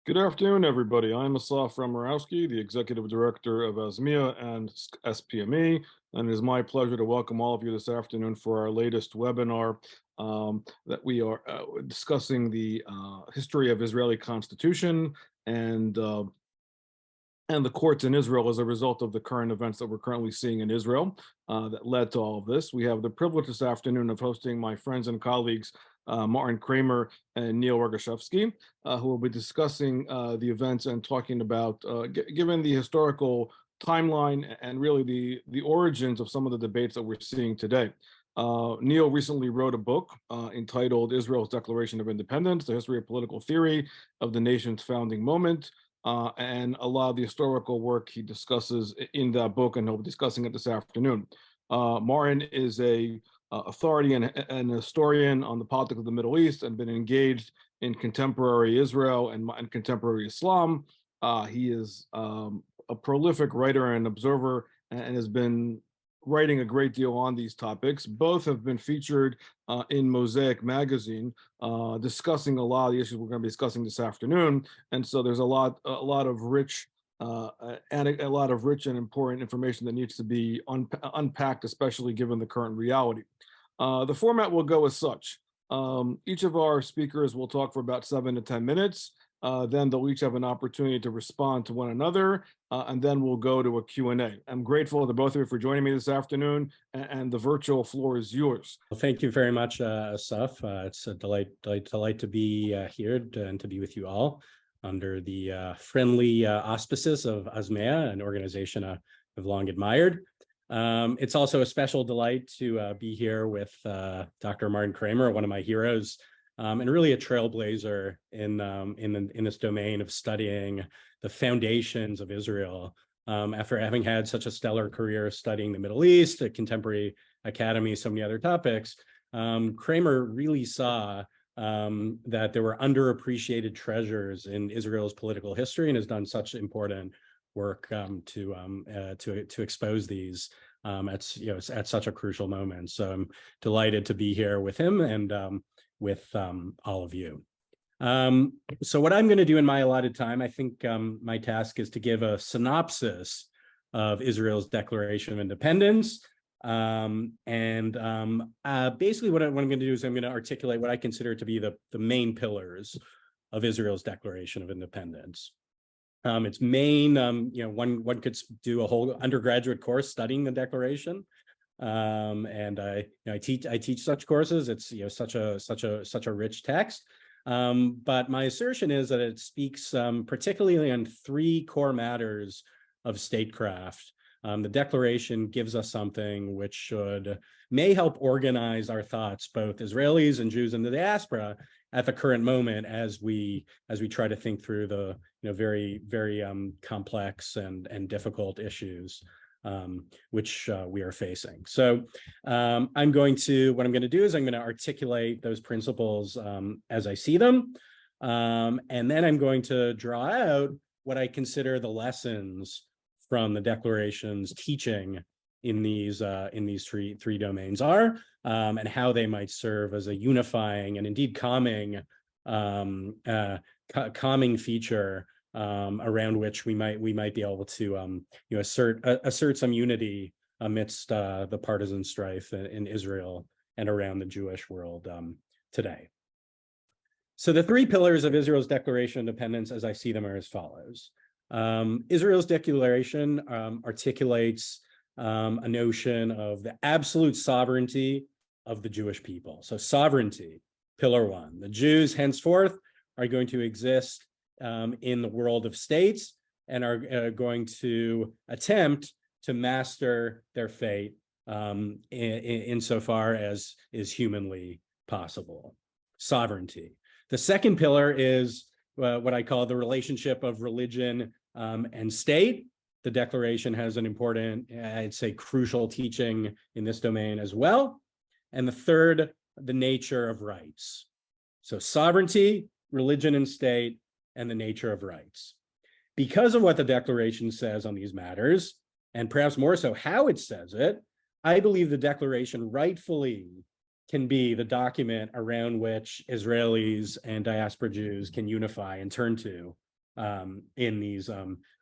Good afternoon, everybody. I'm Prof. Rogachevsky, the Executive Director of ASMIA and SPME, and it is my pleasure to welcome all of you this afternoon for our latest webinar that we are discussing the history of Israeli Constitution and the courts in Israel as a result of the current events that we're currently seeing in Israel that led to all of this. We have the privilege this afternoon of hosting my friends and colleagues, Martin Kramer and Neil Rogachevsky, who will be discussing the events and talking about, given the historical timeline and really the origins of some of the debates that we're seeing today. Neil recently wrote a book entitled Israel's Declaration of Independence, the History of Political Theory of the Nation's Founding Moment. And a lot of the historical work he discusses in that book, and he'll be discussing it this afternoon. Martin is a authority and a historian on the politics of the Middle East and been engaged in contemporary Israel and contemporary Islam. He is a prolific writer and observer and has been writing a great deal on these topics. Both have been featured in Mosaic magazine, discussing a lot of the issues we're going to be discussing this afternoon. And so there's a lot of rich and a lot of rich and important information that needs to be unpacked, especially given the current reality. The format will go as such. Each of our speakers will talk for about 7 to 10 minutes. Then they'll each have an opportunity to respond to one another, and then we'll go to a Q&A. I'm grateful to both of you for joining me this afternoon, and the virtual floor is yours. Well, thank you very much, Asaf. It's a delight to be here and to be with you all under the friendly auspices of ASMEA, an organization I've long admired. It's also a special delight to be here with Dr. Martin Kramer, one of my heroes, and really a trailblazer in this domain of studying the foundations of Israel. After having had such a stellar career studying the Middle East, a contemporary academy, so many other topics, Kramer really saw that there were underappreciated treasures in Israel's political history and has done such important work to expose these at such a crucial moment. So I'm delighted to be here with him and with all of you. So what I'm going to do in my allotted time, I think my task is to give a synopsis of Israel's Declaration of Independence. Basically what I'm going to do is I'm going to articulate what I consider to be the main pillars of Israel's Declaration of Independence. Its main, one could do a whole undergraduate course studying the Declaration. And I teach such courses. It's such a rich text. But my assertion is that it speaks particularly on 3 core matters of statecraft. The Declaration gives us something which may help organize our thoughts, both Israelis and Jews in the diaspora, at the current moment as we try to think through the very complex and difficult issues which we are facing. So what I'm going to do is I'm going to articulate those principles as I see them. And then I'm going to draw out what I consider the lessons from the Declaration's teaching in these 3 domains are, and how they might serve as a unifying and indeed calming feature around which we might be able to assert some unity amidst the partisan strife in Israel and around the Jewish world today. So the 3 pillars of Israel's Declaration of Independence, as I see them, are as follows. Israel's Declaration articulates a notion of the absolute sovereignty of the Jewish people. So sovereignty, pillar 1. The Jews henceforth are going to exist in the world of states and are going to attempt to master their fate insofar as is humanly possible. Sovereignty. The second pillar is what I call the relationship of religion and state. The Declaration has an important, I'd say, crucial teaching in this domain as well. And the third, the nature of rights. So sovereignty, religion and state, and the nature of rights. Because of what the Declaration says on these matters, and perhaps more so how it says it, I believe the Declaration rightfully can be the document around which Israelis and diaspora Jews can unify and turn to in these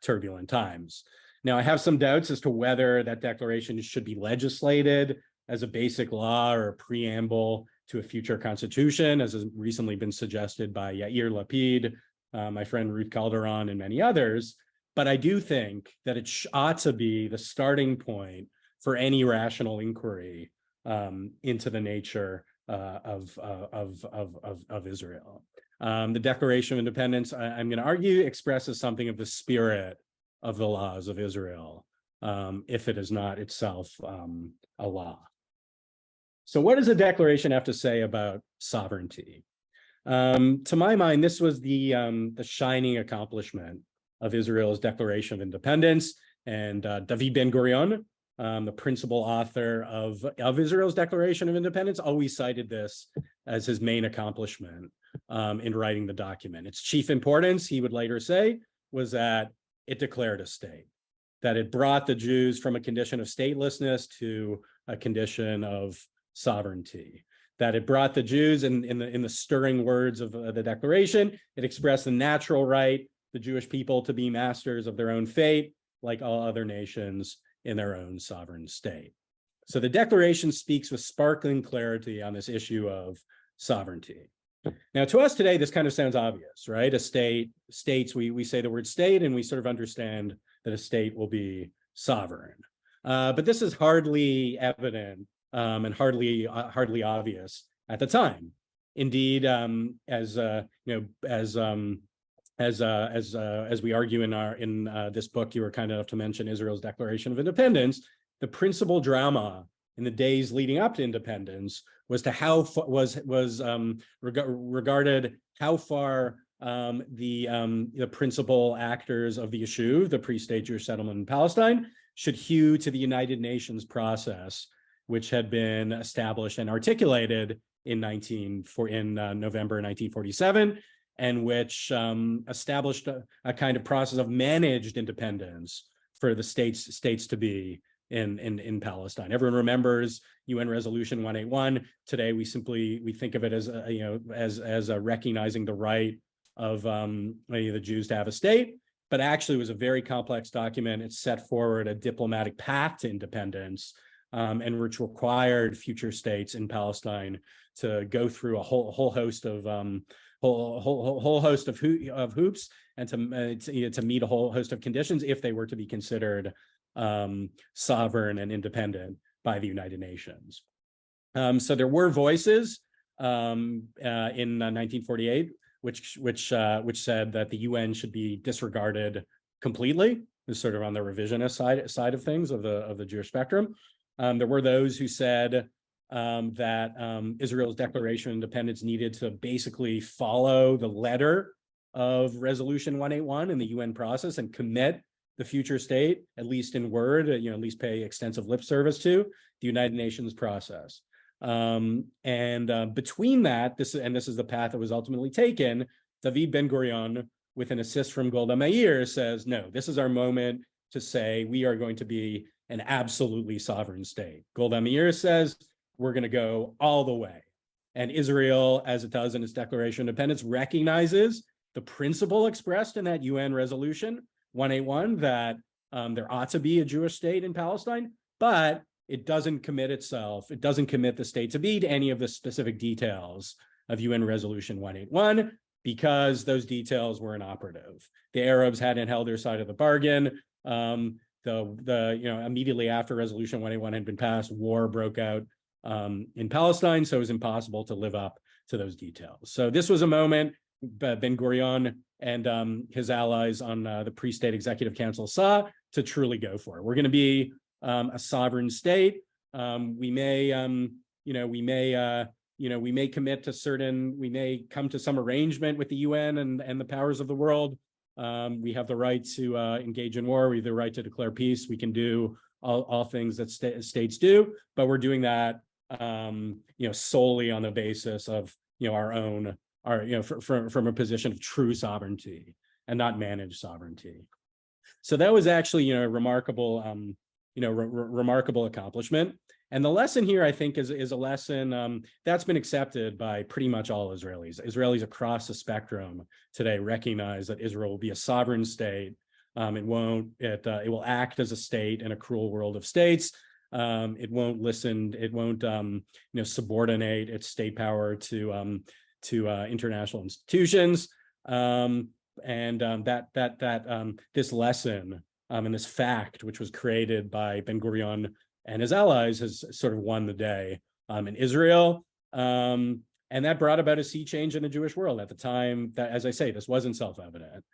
turbulent times. Now, I have some doubts as to whether that declaration should be legislated as a basic law or a preamble to a future constitution, as has recently been suggested by Yair Lapid, my friend Ruth Calderon, and many others. But I do think that it ought to be the starting point for any rational inquiry into the nature of Israel. The Declaration of Independence, I'm going to argue, expresses something of the spirit of the laws of Israel, if it is not itself a law. So what does the Declaration have to say about sovereignty? To my mind, this was the shining accomplishment of Israel's Declaration of Independence, and David Ben-Gurion, the principal author of Israel's Declaration of Independence, always cited this as his main accomplishment in writing the document. Its chief importance, he would later say, was that it declared a state, that it brought the Jews from a condition of statelessness to a condition of sovereignty, that it brought the Jews, in the stirring words of the Declaration, it expressed the natural right, the Jewish people, to be masters of their own fate, like all other nations in their own sovereign state. So the Declaration speaks with sparkling clarity on this issue of sovereignty. Now, to us today, this kind of sounds obvious, right? A states, we say the word state, and we sort of understand that a state will be sovereign. But this is hardly evident and hardly obvious at the time. Indeed, as we argue in this book, you were kind enough to mention Israel's Declaration of Independence. The principal drama in the days leading up to independence was regarded how far the principal actors of the Yishuv, the pre-state Jewish settlement in Palestine, should hew to the United Nations process, which had been established and articulated in November 1947, and which established a kind of process of managed independence for the states to be in Palestine. Everyone remembers UN Resolution 181. Today, we think of it as as recognizing the right of the Jews to have a state, but actually it was a very complex document. It set forward a diplomatic path to independence, and which required future states in Palestine to go through a whole host of hoops and to meet a whole host of conditions if they were to be considered sovereign and independent by the United Nations. So there were voices in 1948 which said that the UN should be disregarded completely. This is sort of on the revisionist side of things of the Jewish spectrum. There were those who said that Israel's Declaration of Independence needed to basically follow the letter of Resolution 181 in the UN process and commit the future state, at least in word, at least pay extensive lip service to the United Nations process. Between that, this is the path that was ultimately taken, David Ben-Gurion, with an assist from Golda Meir, says, no, this is our moment to say we are going to be an absolutely sovereign state. Golda Meir says, we're going to go all the way. And Israel, as it does in its Declaration of Independence, recognizes the principle expressed in that UN resolution 181 that there ought to be a Jewish state in Palestine, but it doesn't commit the state to be to any of the specific details of UN Resolution 181 because those details were inoperative. The Arabs hadn't held their side of the bargain. Immediately after Resolution 181 had been passed, war broke out in Palestine, so it was impossible to live up to those details. So this was a moment Ben-Gurion and his allies on the pre-state executive council saw to truly go for it. We're going to be a sovereign state. We may commit to we may come to some arrangement with the UN and the powers of the world. We have the right to engage in war. We have the right to declare peace. We can do all things that states do, but we're doing that solely on the basis of from a position of true sovereignty and not managed sovereignty. So that was actually a remarkable accomplishment. And the lesson here, I think, is a lesson that's been accepted by pretty much all Israelis. Israelis across the spectrum today recognize that Israel will be a sovereign state. It will act as a state in a cruel world of states. It won't listen. It won't subordinate its state power to international institutions. This lesson and this fact, which was created by Ben-Gurion and his allies, has sort of won the day in Israel. And that brought about a sea change in the Jewish world at the time. That, as I say, this wasn't self-evident.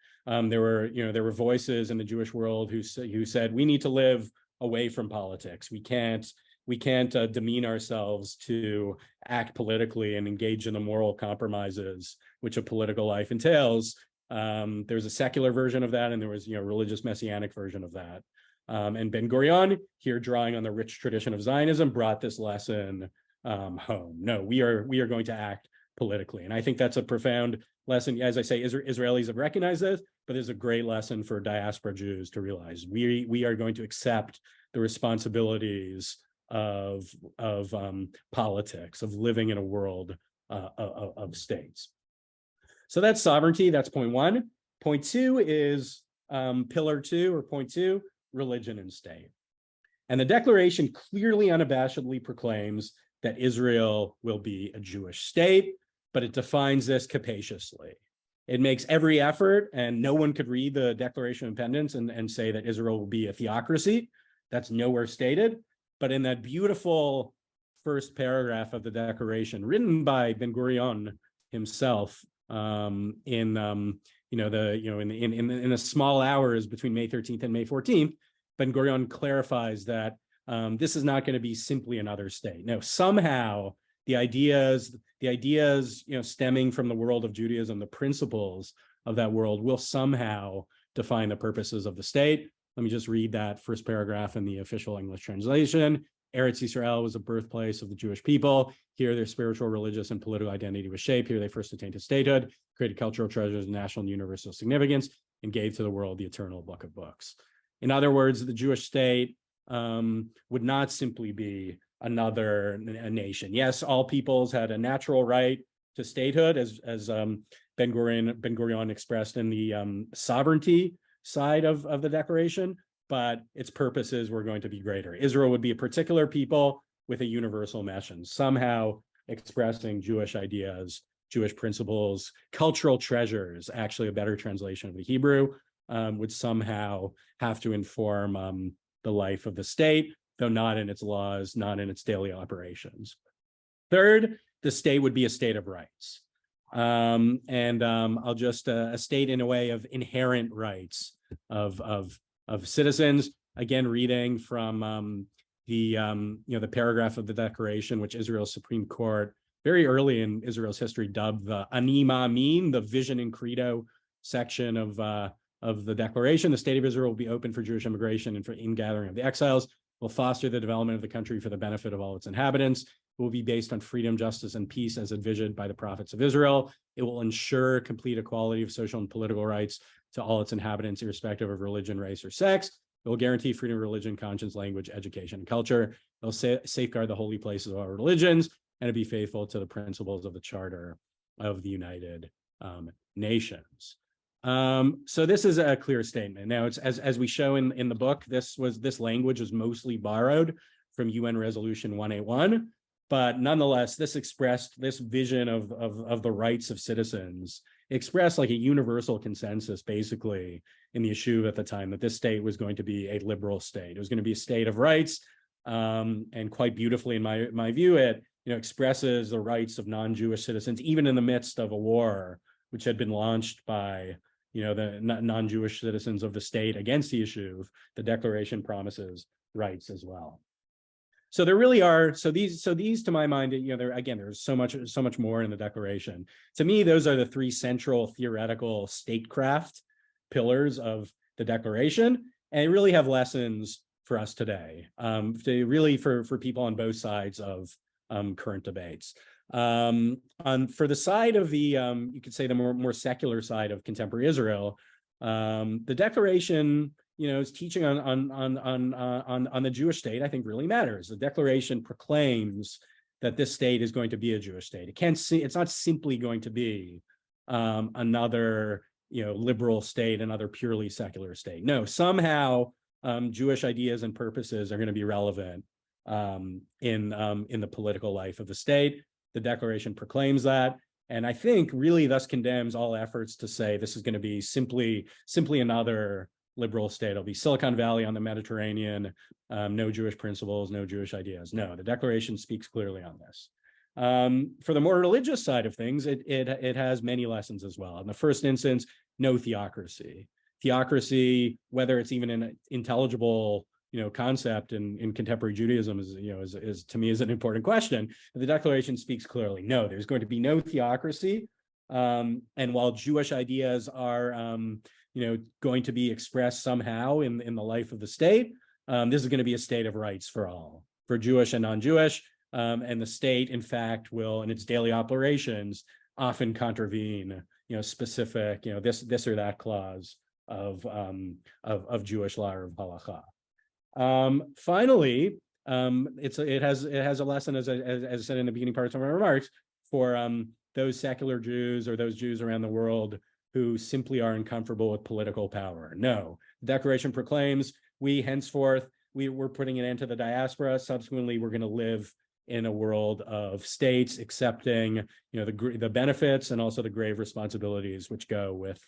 There were voices in the Jewish world who said we need to live away from politics. We can't demean ourselves to act politically and engage in the moral compromises which a political life entails. There's a secular version of that, and there was a religious messianic version of that. And Ben-Gurion, here drawing on the rich tradition of Zionism, brought this lesson home. No, we are going to act politically, and I think that's a profound lesson. As I say, Israelis have recognized this, but there's a great lesson for diaspora Jews to realize we are going to accept the responsibilities of politics, of living in a world of states. So that's sovereignty. That's point one. Point two is pillar two, or point two, religion and state. And the declaration clearly, unabashedly proclaims that Israel will be a Jewish state, but it defines this capaciously. It makes every effort, and no one could read the Declaration of Independence and say that Israel will be a theocracy. That's nowhere stated. But in that beautiful first paragraph of the Declaration, written by Ben-Gurion himself, in the small hours between May 13th and May 14th, Ben-Gurion clarifies that this is not going to be simply another state. No, somehow the ideas stemming from the world of Judaism, the principles of that world, will somehow define the purposes of the state. Let me just read that first paragraph in the official English translation. Eretz Yisrael was a birthplace of the Jewish people. Here, their spiritual, religious, and political identity was shaped. Here, they first attained to statehood, created cultural treasures of national and universal significance, and gave to the world the eternal book of books. In other words, the Jewish state would not simply be a nation. Yes, all peoples had a natural right to statehood, as Ben-Gurion expressed in the sovereignty side of the Declaration, but its purposes were going to be greater. Israel would be a particular people with a universal mission, somehow expressing Jewish ideas, Jewish principles, cultural treasures, actually a better translation of the Hebrew, would somehow have to inform the life of the state, though not in its laws, not in its daily operations. Third, the state would be a state of rights. I'll just a state in a way of inherent rights of citizens. Again, reading from the paragraph of the Declaration, which Israel's Supreme Court very early in Israel's history dubbed the Ani Ma'amin, the vision and credo section of the Declaration. The state of Israel will be open for Jewish immigration and for ingathering of the exiles, will foster the development of the country for the benefit of all its inhabitants. It will be based on freedom, justice, and peace as envisioned by the prophets of Israel. It will ensure complete equality of social and political rights to all its inhabitants, irrespective of religion, race, or sex. It will guarantee freedom of religion, conscience, language, education, and culture. It will safeguard the holy places of our religions, and to be faithful to the principles of the Charter of the United Nations. So this is a clear statement. Now, it's as we show in the book, this language was mostly borrowed from UN Resolution 181, but nonetheless, this expressed this vision of the rights of citizens, expressed like a universal consensus, basically, in the yeshuv at the time, that this state was going to be a liberal state. It was going to be a state of rights, and quite beautifully, in my view, it expresses the rights of non-Jewish citizens, even in the midst of a war which had been launched by the non-Jewish citizens of the state against the yeshuv. The Declaration promises rights as well. So there really are, so these to my mind, there's so much more in the Declaration. To me, those are the three central theoretical statecraft pillars of the Declaration, and they really have lessons for us today, for people on both sides of current debates. For the side of the, you could say the more secular side of contemporary Israel, the Declaration is teaching on the Jewish state, I think really matters. The Declaration proclaims that this state is going to be a Jewish state. It's not simply going to be another liberal state, another purely secular state. No, somehow Jewish ideas and purposes are going to be relevant in the political life of the state. The Declaration proclaims that, and I think really thus condemns all efforts to say this is going to be simply another liberal state. It'll be Silicon Valley on the Mediterranean, no Jewish principles, no Jewish ideas. No, the Declaration speaks clearly on this. For the more religious side of things, it has many lessons as well. In the first instance, no theocracy. Theocracy, whether it's even an intelligible concept in contemporary Judaism, is to me is an important question. The Declaration speaks clearly. No, there's going to be no theocracy. And while Jewish ideas are going to be expressed somehow in the life of the state, this is going to be a state of rights for all, for Jewish and non-Jewish. And the state, in fact, will, in its daily operations, often contravene, specific, this or that clause of Jewish law or of halakha. Finally, it has a lesson, as I said in the beginning parts of my remarks, for those secular Jews or those Jews around the world who simply are uncomfortable with political power. No, the Declaration proclaims we're putting an end to the diaspora. Subsequently, we're going to live in a world of states accepting, the benefits and also the grave responsibilities which go with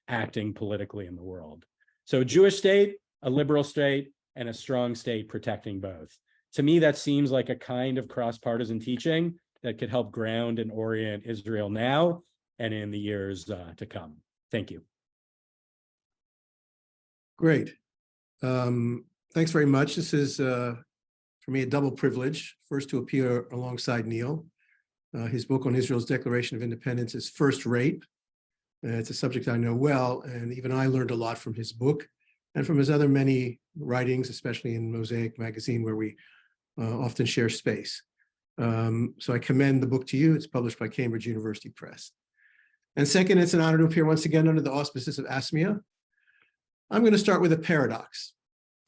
acting politically in the world. So a Jewish state, a liberal state, and a strong state protecting both. To me, that seems like a kind of cross-partisan teaching that could help ground and orient Israel now and in the years to come. Thank you. Great. Thanks very much. This is, for me, a double privilege. First, to appear alongside Neil. His book on Israel's Declaration of Independence is first rate. It's a subject I know well, and even I learned a lot from his book and from his other many writings, especially in Mosaic magazine, where we often share space. So I commend the book to you. It's published by Cambridge University Press. And second, it's an honor to appear once again under the auspices of ASMIA. I'm going to start with a paradox.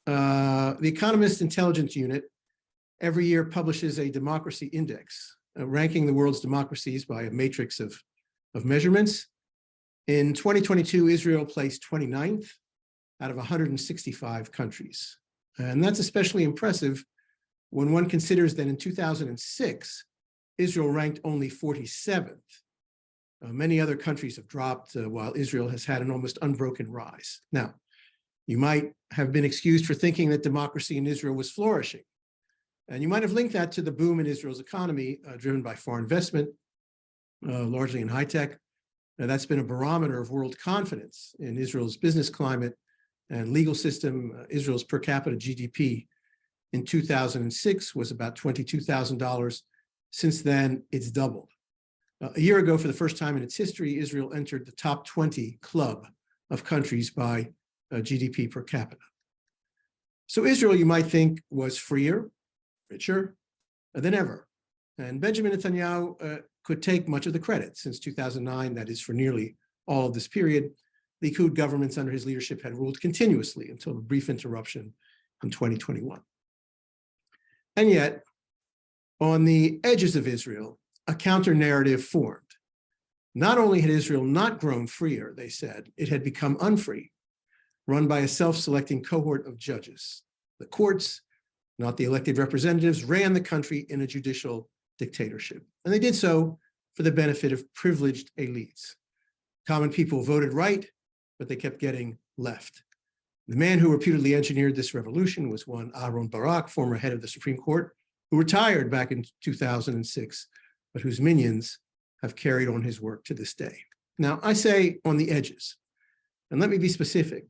The Economist Intelligence Unit every year publishes a democracy index, ranking the world's democracies by a matrix of measurements. In 2022, Israel placed 29th out of 165 countries. And that's especially impressive when one considers that in 2006, Israel ranked only 47th. Many other countries have dropped while Israel has had an almost unbroken rise. Now, you might have been excused for thinking that democracy in Israel was flourishing. And you might have linked that to the boom in Israel's economy, driven by foreign investment, largely in high tech. Now, that's been a barometer of world confidence in Israel's business climate and legal system. Israel's per capita GDP in 2006 was about $22,000. Since then, it's doubled. A year ago, for the first time in its history, Israel entered the top 20 club of countries by GDP per capita. So Israel, you might think, was freer, richer than ever. And Benjamin Netanyahu could take much of the credit. Since 2009, that is, for nearly all of this period, Likud governments under his leadership had ruled continuously until a brief interruption in 2021. And yet, on the edges of Israel, a counter-narrative formed. Not only had Israel not grown freer, they said, it had become unfree, run by a self-selecting cohort of judges. The courts, not the elected representatives, ran the country in a judicial dictatorship. And they did so for the benefit of privileged elites. Common people voted right, but they kept getting left. The man who reputedly engineered this revolution was one Aaron Barak, former head of the Supreme Court, who retired back in 2006, but whose minions have carried on his work to this day. Now, I say on the edges, and let me be specific.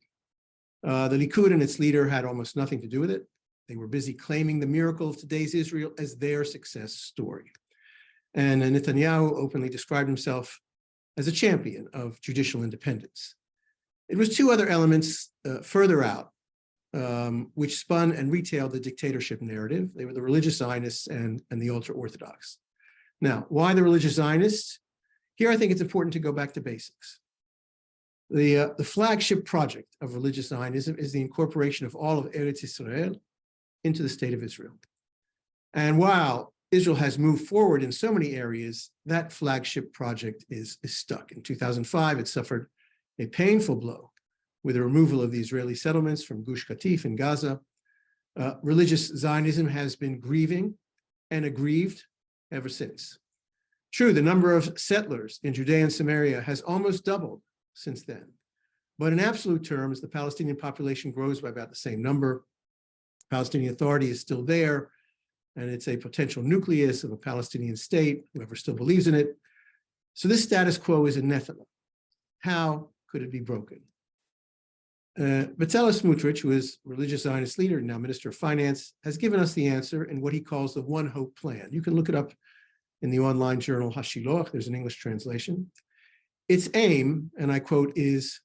The Likud and its leader had almost nothing to do with it. They were busy claiming the miracle of today's Israel as their success story. And Netanyahu openly described himself as a champion of judicial independence. It was two other elements further out, which spun and retailed the dictatorship narrative. They were the religious Zionists and the ultra-Orthodox. Now, why the religious Zionists? Here, I think it's important to go back to basics. The flagship project of religious Zionism is the incorporation of all of Eretz Israel into the state of Israel. And while Israel has moved forward in so many areas, that flagship project is stuck. In 2005, it suffered a painful blow with the removal of the Israeli settlements from Gush Katif in Gaza. Religious Zionism has been grieving and aggrieved ever since. True, the number of settlers in Judea and Samaria has almost doubled since then. But in absolute terms, the Palestinian population grows by about the same number. The Palestinian Authority is still there, and it's a potential nucleus of a Palestinian state, whoever still believes in it. So this status quo is anathema. How could it be broken? Bezalel Smotrich, who is religious Zionist leader and now Minister of Finance, has given us the answer in what he calls the One Hope Plan. You can look it up in the online journal Hashiloch. There's an English translation. Its aim, and I quote, is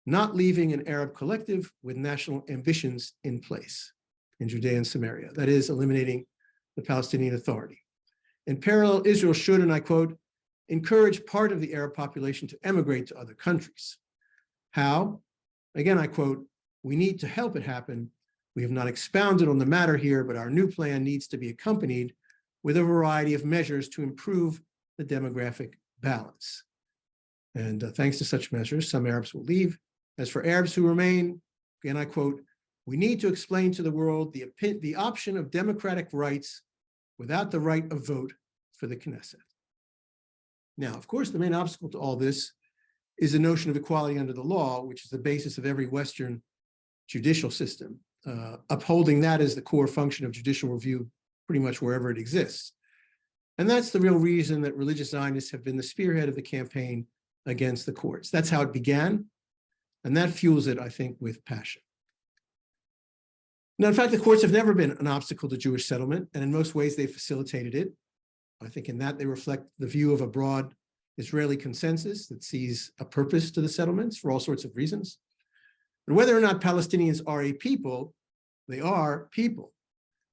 not leaving an Arab collective with national ambitions in place in Judea and Samaria. That is, eliminating the Palestinian Authority. In parallel, Israel should, and I quote, encourage part of the Arab population to emigrate to other countries. How? Again, I quote, we need to help it happen. We have not expounded on the matter here, but our new plan needs to be accompanied with a variety of measures to improve the demographic balance. And thanks to such measures, some Arabs will leave. As for Arabs who remain, again, I quote, we need to explain to the world the option of democratic rights without the right of vote for the Knesset. Now, of course, the main obstacle to all this is the notion of equality under the law, which is the basis of every Western judicial system. Upholding that as the core function of judicial review pretty much wherever it exists. And that's the real reason that religious Zionists have been the spearhead of the campaign against the courts. That's how it began, and that fuels it, I think, with passion. Now, in fact, the courts have never been an obstacle to Jewish settlement, and in most ways they facilitated it. I think in that they reflect the view of a broad Israeli consensus that sees a purpose to the settlements for all sorts of reasons. But whether or not Palestinians are a people, they are people.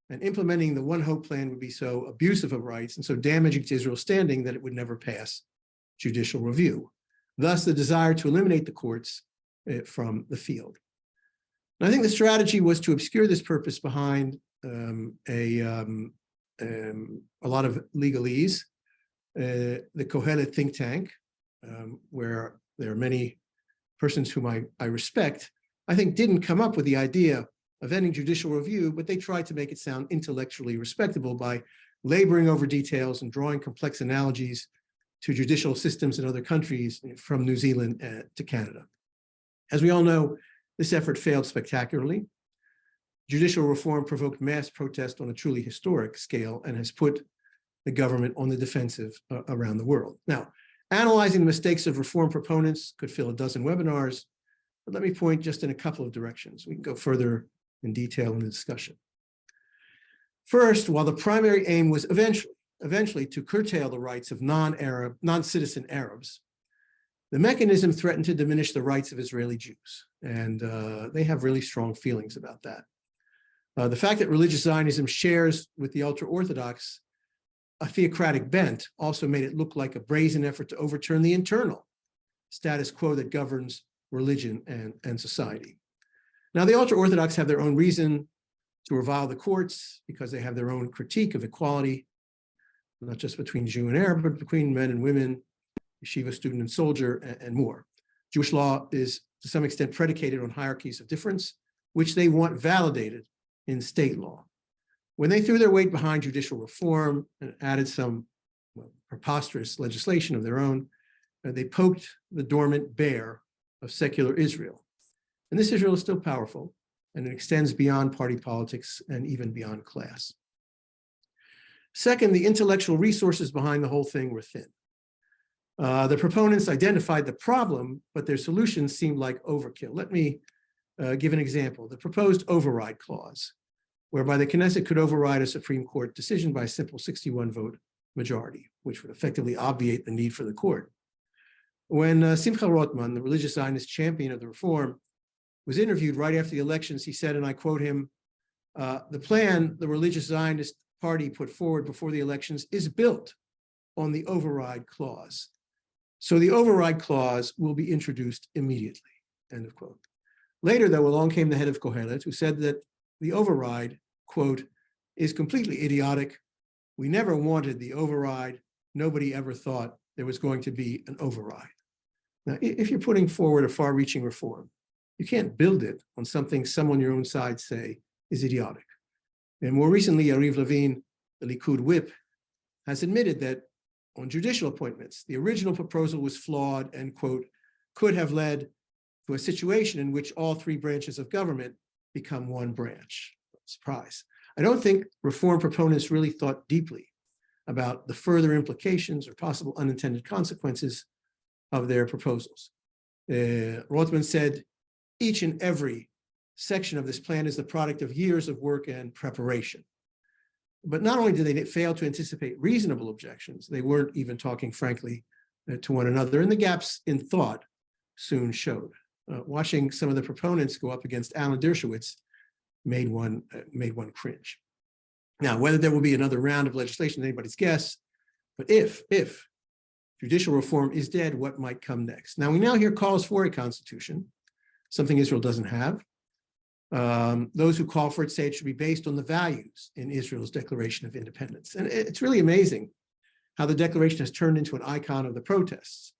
And implementing the One Hope Plan would be so abusive of rights and so damaging to Israel's standing that it would never pass judicial review. Thus, the desire to eliminate the courts from the field. And I think the strategy was to obscure this purpose behind a lot of legalese. The Kohelet think tank, where there are many persons whom I respect, I think didn't come up with the idea of ending judicial review, but they tried to make it sound intellectually respectable by laboring over details and drawing complex analogies to judicial systems in other countries, from New Zealand to Canada. As we all know, this effort failed spectacularly. Judicial reform provoked mass protest on a truly historic scale and has put the government on the defensive around the world. Now, analyzing the mistakes of reform proponents could fill a dozen webinars, but let me point just in a couple of directions. We can go further in detail in the discussion. First, while the primary aim was eventually to curtail the rights of non-citizen Arabs, the mechanism threatened to diminish the rights of Israeli Jews, and they have really strong feelings about that. The fact that religious Zionism shares with the ultra-Orthodox a theocratic bent also made it look like a brazen effort to overturn the internal status quo that governs religion and society. Now, the ultra-Orthodox have their own reason to revile the courts because they have their own critique of equality, not just between Jew and Arab, but between men and women, yeshiva student and soldier, and more. Jewish law is to some extent predicated on hierarchies of difference, which they want validated in state law. When they threw their weight behind judicial reform and added some preposterous legislation of their own, they poked the dormant bear of secular Israel. And this Israel is still powerful, and it extends beyond party politics and even beyond class. Second, the intellectual resources behind the whole thing were thin. The proponents identified the problem, but their solutions seemed like overkill. Let me give an example. The proposed override clause, whereby the Knesset could override a Supreme Court decision by a simple 61-vote majority, which would effectively obviate the need for the court. When Simcha Rotman, the religious Zionist champion of the reform, was interviewed right after the elections, he said, and I quote him, the plan the religious Zionist party put forward before the elections is built on the override clause. So the override clause will be introduced immediately, end of quote. Later, though, along came the head of Kohelet, who said that the override, quote, is completely idiotic. We never wanted the override. Nobody ever thought there was going to be an override. Now, if you're putting forward a far-reaching reform, you can't build it on something some on your own side say is idiotic. And more recently, Yariv Levin, the Likud whip, has admitted that on judicial appointments, the original proposal was flawed and, quote, could have led to a situation in which all three branches of government become one branch. Surprise. I don't think reform proponents really thought deeply about the further implications or possible unintended consequences of their proposals. Rothman said, each and every section of this plan is the product of years of work and preparation. But not only did they fail to anticipate reasonable objections, they weren't even talking frankly to one another, and the gaps in thought soon showed. Watching some of the proponents go up against Alan Dershowitz made one cringe. Now, whether there will be another round of legislation, anybody's guess, but if judicial reform is dead, what might come next? Now, we now hear calls for a constitution, something Israel doesn't have. Those who call for it say it should be based on the values in Israel's Declaration of Independence. And it's really amazing how the declaration has turned into an icon of the protests.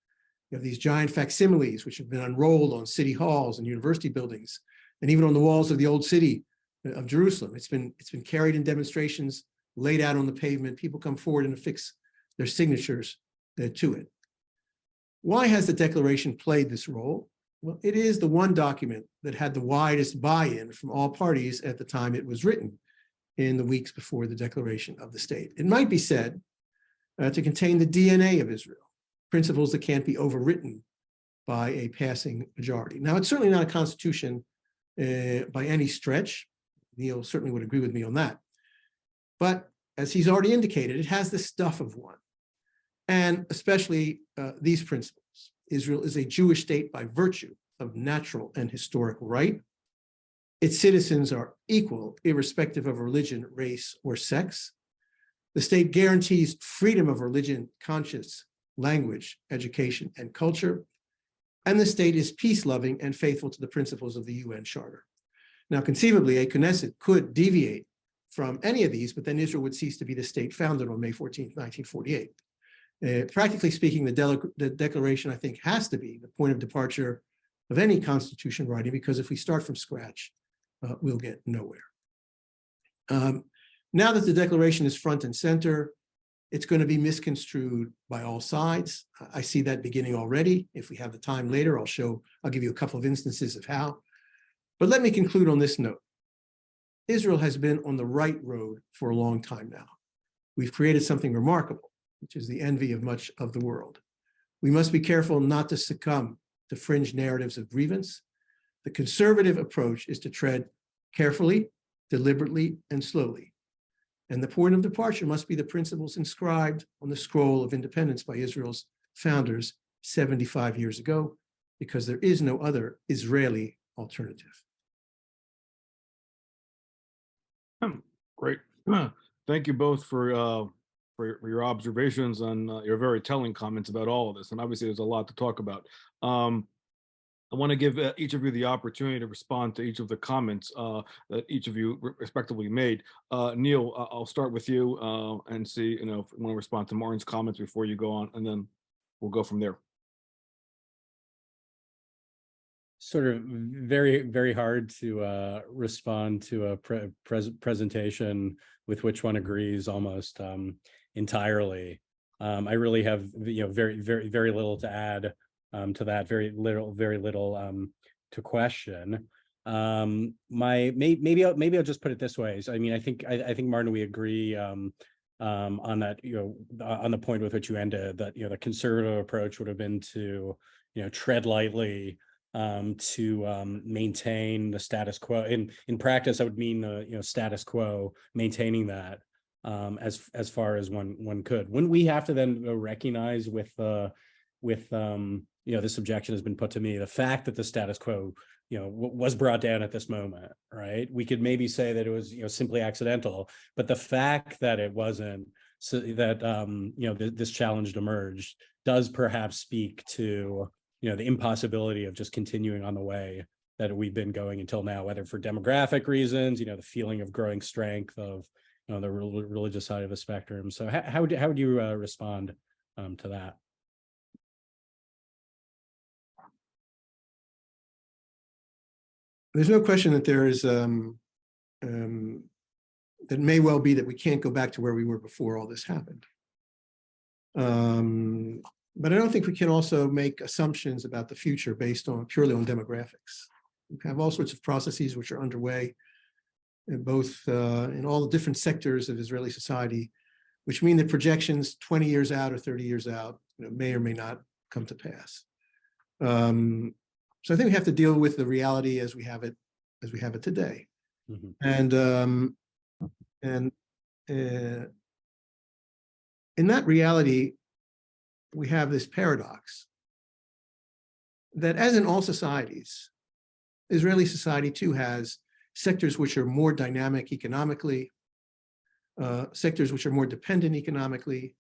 You have these giant facsimiles, which have been unrolled on city halls and university buildings, and even on the walls of the old city of Jerusalem. It's been carried in demonstrations, laid out on the pavement. People come forward and affix their signatures to it. Why has the declaration played this role? Well, it is the one document that had the widest buy-in from all parties at the time it was written in the weeks before the declaration of the state. It might be said to contain the DNA of Israel, principles that can't be overwritten by a passing majority. Now, it's certainly not a constitution by any stretch. Neil certainly would agree with me on that. But as he's already indicated, it has the stuff of one, and especially these principles. Israel is a Jewish state by virtue of natural and historic right. Its citizens are equal, irrespective of religion, race, or sex. The state guarantees freedom of religion, conscience, language, education, and culture. And the state is peace-loving and faithful to the principles of the UN Charter. Now, conceivably, a Knesset could deviate from any of these, but then Israel would cease to be the state founded on May 14th, 1948. Practically speaking, the declaration, I think, has to be the point of departure of any constitution writing, because if we start from scratch, we'll get nowhere. Now that the declaration is front and center, it's going to be misconstrued by all sides. I see that beginning already. If we have the time later, I'll give you a couple of instances of how. But let me conclude on this note. Israel has been on the right road for a long time now. We've created something remarkable, which is the envy of much of the world. We must be careful not to succumb to fringe narratives of grievance. The conservative approach is to tread carefully, deliberately, and slowly. And the point of departure must be the principles inscribed on the scroll of independence by Israel's founders 75 years ago, because there is no other Israeli alternative. Great. Thank you both for your observations and your very telling comments about all of this. And obviously, there's a lot to talk about. I want to give each of you the opportunity to respond to each of the comments that each of you respectively made. Neil, I'll start with you and see, if you want to respond to Martin's comments before you go on, and then we'll go from there. Sort of very, very hard to respond to a presentation with which one agrees almost entirely. I really have very, very, very little to add to that. Very little to question. Maybe I'll just put it this way. So, I mean, I think Martin, we agree on that. On the point with which you ended, that the conservative approach would have been to tread lightly. To maintain the status quo. In practice, that would mean status quo, maintaining that as far as one could. When we have to then recognize with this objection has been put to me, the fact that the status quo was brought down at this moment, right? We could maybe say that it was simply accidental, but the fact that it wasn't, so that this challenge emerged does perhaps speak to, the impossibility of just continuing on the way that we've been going until now, whether for demographic reasons, the feeling of growing strength of the religious side of the spectrum. So how would you respond to that? There's no question that there is that may well be that we can't go back to where we were before all this happened. But I don't think we can also make assumptions about the future based on purely on demographics. We have all sorts of processes which are underway in both in all the different sectors of Israeli society, which mean that projections 20 years out or 30 years out, may or may not come to pass. So I think we have to deal with the reality as we have it today. Mm-hmm. And in that reality, we have this paradox that, as in all societies, Israeli society too has sectors which are more dynamic economically, sectors which are more dependent economically,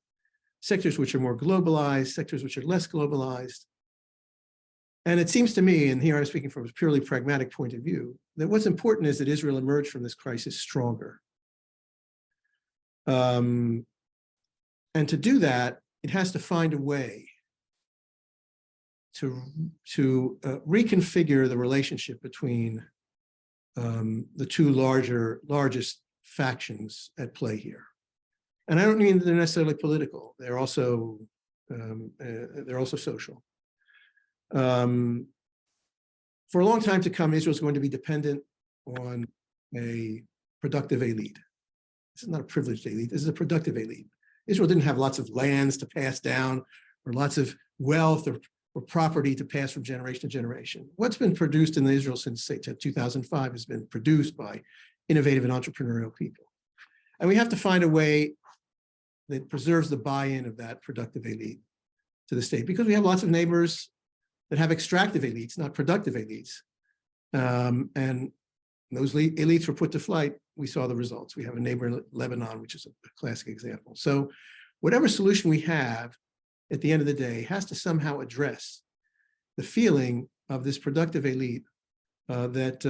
sectors which are more globalized, sectors which are less globalized. And it seems to me, and here I'm speaking from a purely pragmatic point of view, that what's important is that Israel emerged from this crisis stronger. And to do that, it has to find a way to reconfigure the relationship between the two largest factions at play here. And I don't mean that they're necessarily political. They're also social. For a long time to come, Israel is going to be dependent on a productive elite. This is not a privileged elite. This is a productive elite. Israel didn't have lots of lands to pass down or lots of wealth or property to pass from generation to generation. What's been produced in Israel since, say, 2005 has been produced by innovative and entrepreneurial people. And we have to find a way that preserves the buy-in of that productive elite to the state, because we have lots of neighbors that have extractive elites, not productive elites. And those elites were put to flight. We saw the results. We have a neighbor in Lebanon, which is a classic example. So whatever solution we have at the end of the day has to somehow address the feeling of this productive elite that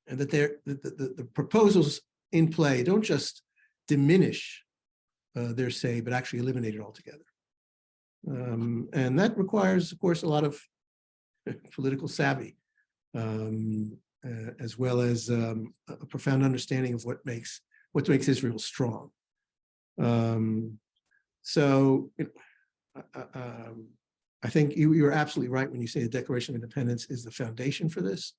the proposals in play don't just diminish their say, but actually eliminate it altogether. And that requires, of course, a lot of political savvy, as well as a profound understanding of what makes Israel strong. So I think you're absolutely right when you say the Declaration of Independence is the foundation for this.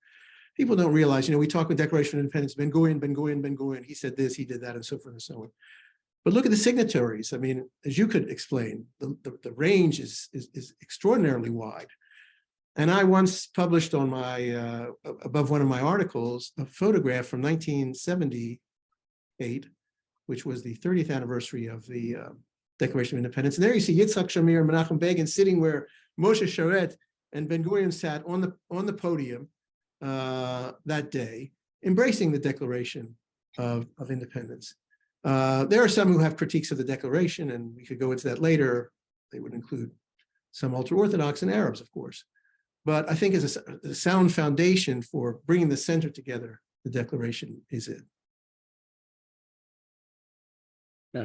People don't realize, we talk with Declaration of Independence, Ben Gurion, he said this, he did that, and so forth and so on. But look at the signatories. I mean, as you could explain, the range is extraordinarily wide. And I once published on my, above one of my articles, a photograph from 1978, which was the 30th anniversary of the Declaration of Independence. And there you see Yitzhak Shamir and Menachem Begin sitting where Moshe Sharet and Ben Gurion sat on the podium that day, embracing the Declaration of Independence. There are some who have critiques of the Declaration, and we could go into that later. They would include some ultra-Orthodox and Arabs, of course. But I think as a sound foundation for bringing the center together, the Declaration is it.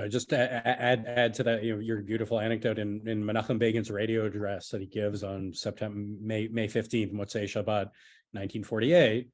Just to add to that, your beautiful anecdote in Menachem Begin's radio address that he gives on May 15th, Motzei Shabbat, 1948.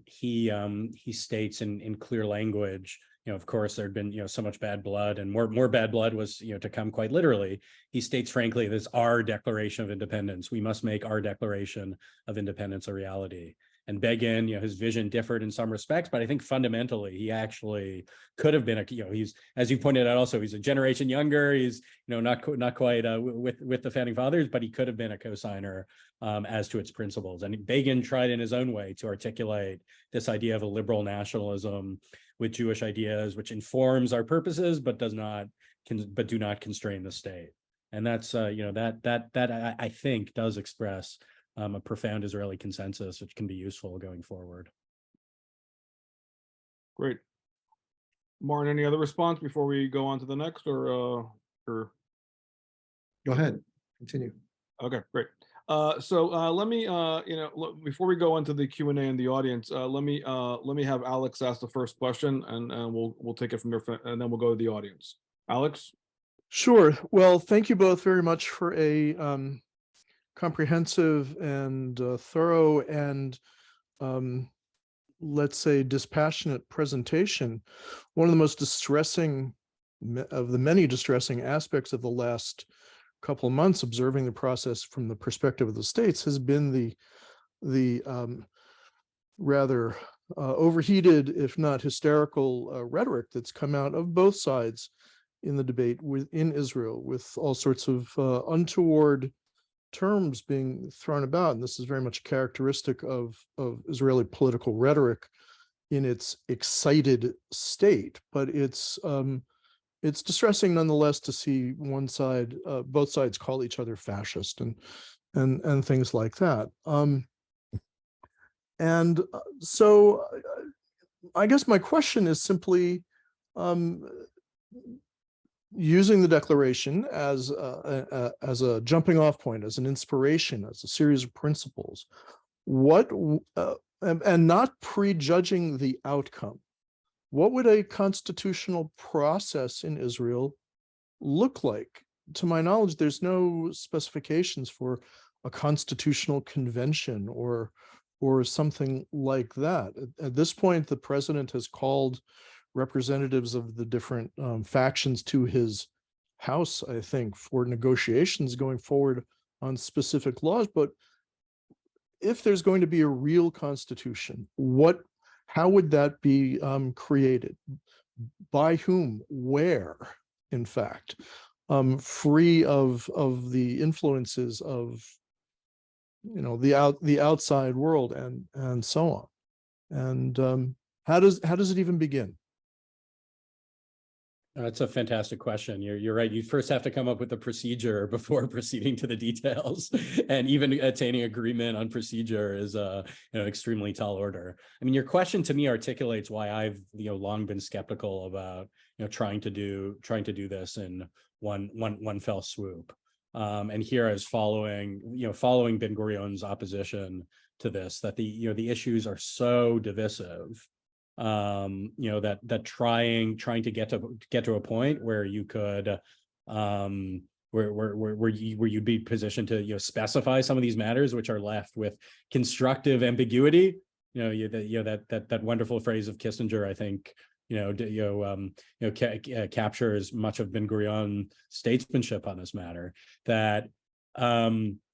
He states in clear language, of course, there'd been, so much bad blood, and more bad blood was, to come, quite literally. He states, frankly, this is our Declaration of Independence. We must make our Declaration of Independence a reality. And Begin, his vision differed in some respects, but I think fundamentally he actually could have been he's, as you pointed out, also he's a generation younger. He's not quite with the founding fathers, but he could have been a co-signer as to its principles. And Begin tried in his own way to articulate this idea of a liberal nationalism with Jewish ideas, which informs our purposes, but do not constrain the state. And that's that I think does express a profound Israeli consensus, which can be useful going forward. Great. Martin, any other response before we go on to the next, or Go ahead, continue. Okay, great. Let me, before we go into the Q&A in the audience, let me have Alex ask the first question, and we'll take it from there, and then we'll go to the audience. Alex? Sure. Well, thank you both very much for a comprehensive and thorough and let's say dispassionate presentation. One of the most distressing of the many distressing aspects of the last couple of months observing the process from the perspective of the states has been the rather overheated, if not hysterical, rhetoric that's come out of both sides in the debate within Israel, with all sorts of untoward terms being thrown about. And this is very much characteristic of Israeli political rhetoric in its excited state. But it's distressing nonetheless to see one side, both sides call each other fascist and things like that. So I guess my question is simply, using the declaration as a jumping off point, as an inspiration, as a series of principles, and not prejudging the outcome, what would a constitutional process in Israel look like? To my knowledge, there's no specifications for a constitutional convention or something like that. At this point, the president has called representatives of the different factions to his house, I think, for negotiations going forward on specific laws. But if there's going to be a real constitution, how would that be created? By whom? Where? In fact, free of the influences of the outside world and so on. And how does it even begin? That's a fantastic question. You're right. You first have to come up with a procedure before proceeding to the details, and even attaining agreement on procedure is an extremely tall order. I mean, your question to me articulates why I've long been skeptical about trying to do this in one fell swoop. And here I was following Ben-Gurion's opposition to this, that the issues are so divisive. That trying to get to a point where you could where you'd be positioned to specify some of these matters, which are left with constructive ambiguity. That wonderful phrase of Kissinger, I think, captures much of Ben-Gurion statesmanship on this matter. That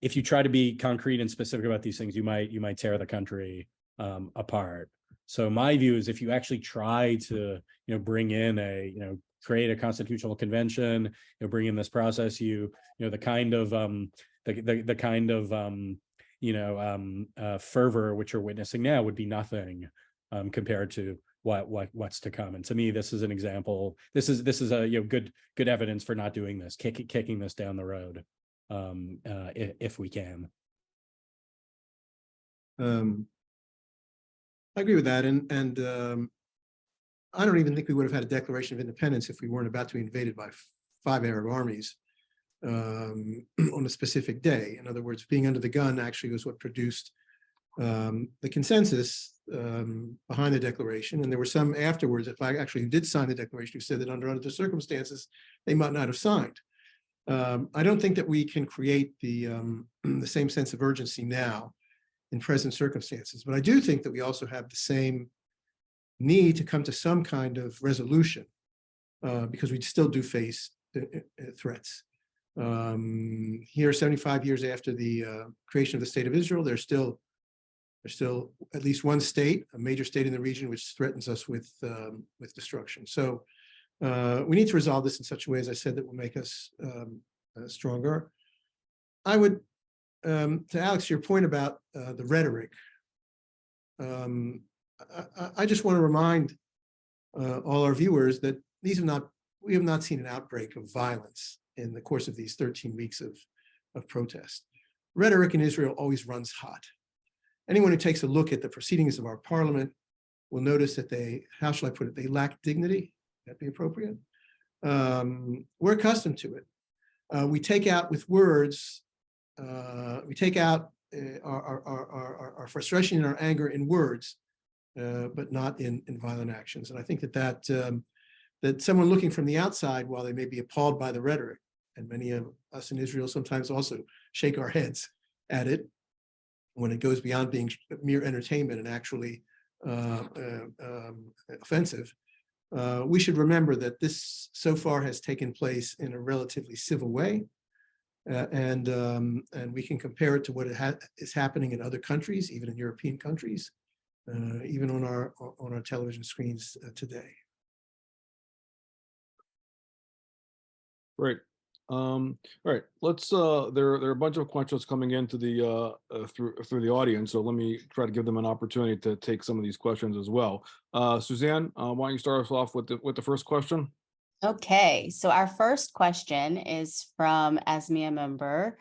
if you try to be concrete and specific about these things, you might tear the country apart. So my view is, if you actually try to, bring in create a constitutional convention, bring in this process, the kind of fervor which you're witnessing now would be nothing compared to what's to come. And to me, this is an example. This is a good evidence for not doing this, kicking this down the road, if we can. I agree with that, and I don't even think we would have had a Declaration of Independence if we weren't about to be invaded by 5 Arab armies on a specific day. In other words, being under the gun actually was what produced the consensus behind the declaration. And there were some afterwards, if I actually did sign the declaration, who said that under other circumstances they might not have signed. I don't think that we can create the same sense of urgency now in present circumstances. But I do think that we also have the same need to come to some kind of resolution because we still do face threats. Here, 75 years after the creation of the State of Israel, there's still at least one state, a major state in the region, which threatens us with destruction. So we need to resolve this in such a way, as I said, that will make us stronger. I would, to Alex, your point about the rhetoric, I just want to remind all our viewers that we have not seen an outbreak of violence in the course of these 13 weeks of protest. Rhetoric in Israel always runs hot. Anyone who takes a look at the proceedings of our parliament will notice that how shall I put it, they lack dignity. Would that be appropriate? We're accustomed to it. We take out with words, we take out our frustration and our anger in words, but not in violent actions. And I think that someone looking from the outside, while they may be appalled by the rhetoric, and many of us in Israel sometimes also shake our heads at it when it goes beyond being mere entertainment and actually offensive, we should remember that this so far has taken place in a relatively civil way. And we can compare it to what is happening in other countries, even in European countries, even on our television screens today. Great. All right, let's there are a bunch of questions coming into the through the audience, so let me try to give them an opportunity to take some of these questions as well. Suzanne, why don't you start us off with the first question? Okay, so our first question is from ASMEA member,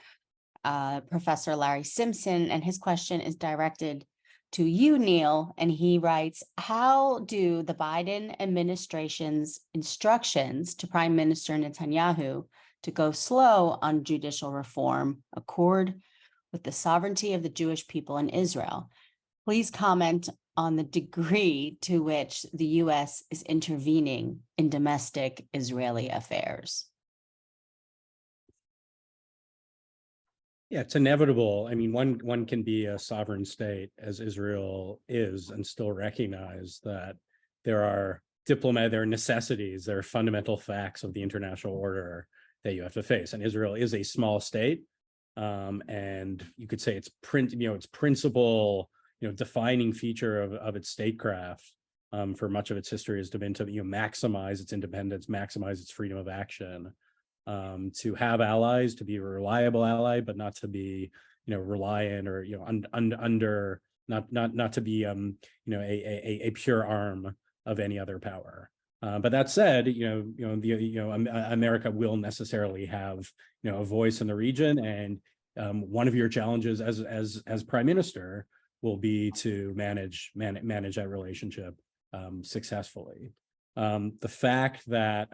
Professor Larry Simpson, and his question is directed to you, Neil, and he writes, how do the Biden administration's instructions to Prime Minister Netanyahu to go slow on judicial reform accord with the sovereignty of the Jewish people in Israel? Please comment on the degree to which the U.S. is intervening in domestic Israeli affairs. Yeah, it's inevitable. I mean, one can be a sovereign state as Israel is and still recognize that there are necessities, there are fundamental facts of the international order that you have to face. And Israel is a small state, and you could say its principal, defining feature of its statecraft for much of its history has been to maximize its independence, maximize its freedom of action. To have allies, to be a reliable ally, but not to be, reliant or under not to be a pure arm of any other power. But that said, America will necessarily have a voice in the region, and one of your challenges as prime minister will be to manage that relationship successfully. The fact that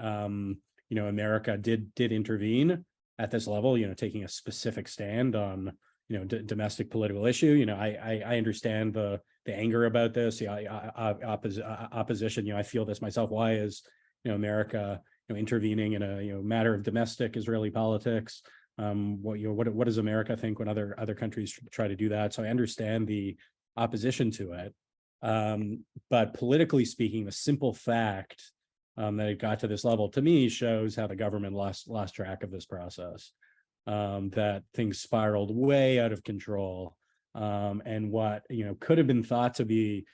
America did intervene at this level, taking a specific stand on, domestic political issue. I understand the anger about this, the opposition. I feel this myself. Why is, America, intervening in a, matter of domestic Israeli politics? What does America think when other countries try to do that? So I understand the opposition to it. But politically speaking, the simple fact that it got to this level, to me, shows how the government lost track of this process, that things spiraled way out of control, and what could have been thought to be,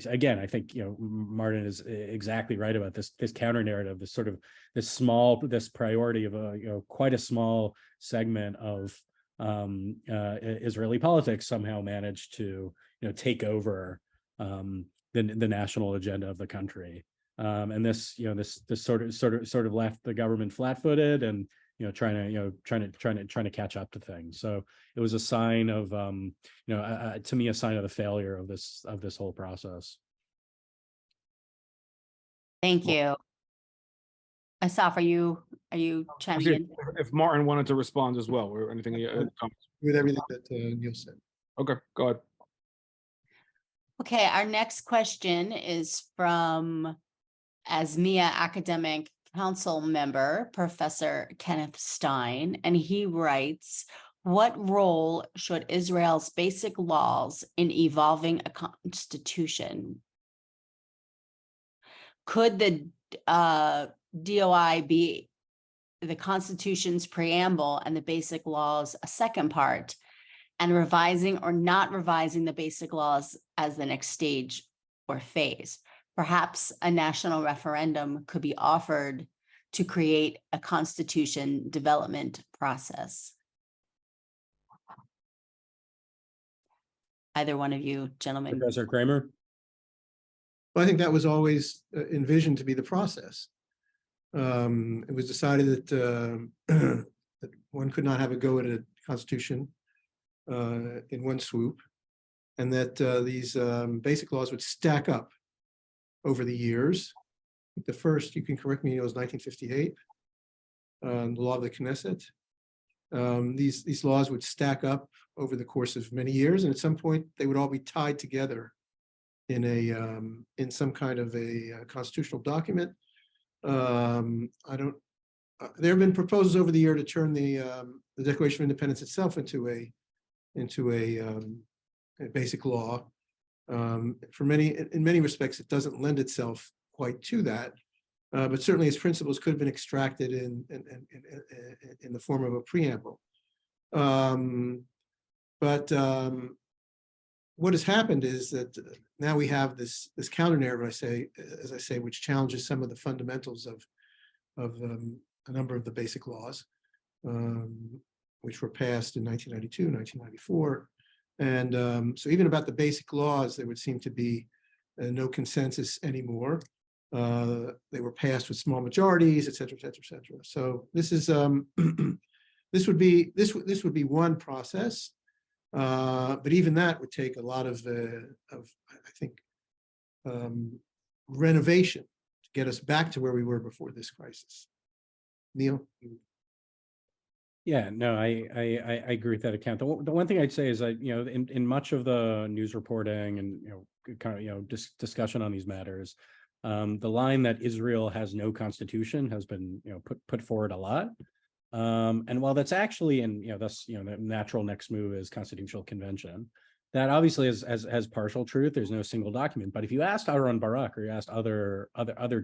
again, I think Martin is exactly right about this counter narrative, this priority of quite a small segment of Israeli politics somehow managed to take over the national agenda of the country. And this sort of left the government flat-footed and trying to catch up to things. So it was a sign of to me, a sign of the failure of this whole process. Thank you. Asaf, are you chiming in? If Martin wanted to respond as well, or anything With everything that Neil said. Okay, go ahead. Okay, our next question is from ASMEA Academic Council member, Professor Kenneth Stein, and he writes, what role should Israel's basic laws in evolving a constitution? Could the DOI be the Constitution's preamble and the basic laws a second part, and revising or not revising the basic laws as the next stage or phase? Perhaps a national referendum could be offered to create a constitution development process. Either one of you gentlemen. Professor Kramer? Well, I think that was always envisioned to be the process. It was decided that, that one could not have a go at a constitution in one swoop, and that these basic laws would stack up over the years. The first, you can correct me, it was 1958. the law of the Knesset. These laws would stack up over the course of many years, and at some point they would all be tied together in some kind of a constitutional document. There have been proposals over the year to turn the Declaration of Independence itself into a basic law. In many respects, it doesn't lend itself quite to that, but certainly its principles could have been extracted in the form of a preamble. What has happened is that now we have this counter narrative, as I say, which challenges some of the fundamentals of a number of the basic laws, which were passed in 1992, 1994. And so even about the basic laws, there would seem to be no consensus anymore. They were passed with small majorities, et cetera, et cetera, et cetera. So this is this would be one process, but even that would take a lot of I think renovation to get us back to where we were before this crisis. Neil? Yeah, no, I agree with that account. The one thing I'd say is that, in much of the news reporting and, kind of, discussion on these matters, the line that Israel has no constitution has been, put forward a lot. And while that's actually, and, that's, the natural next move is constitutional convention, that obviously has partial truth. There's no single document. But if you asked Aaron Barak, or you asked other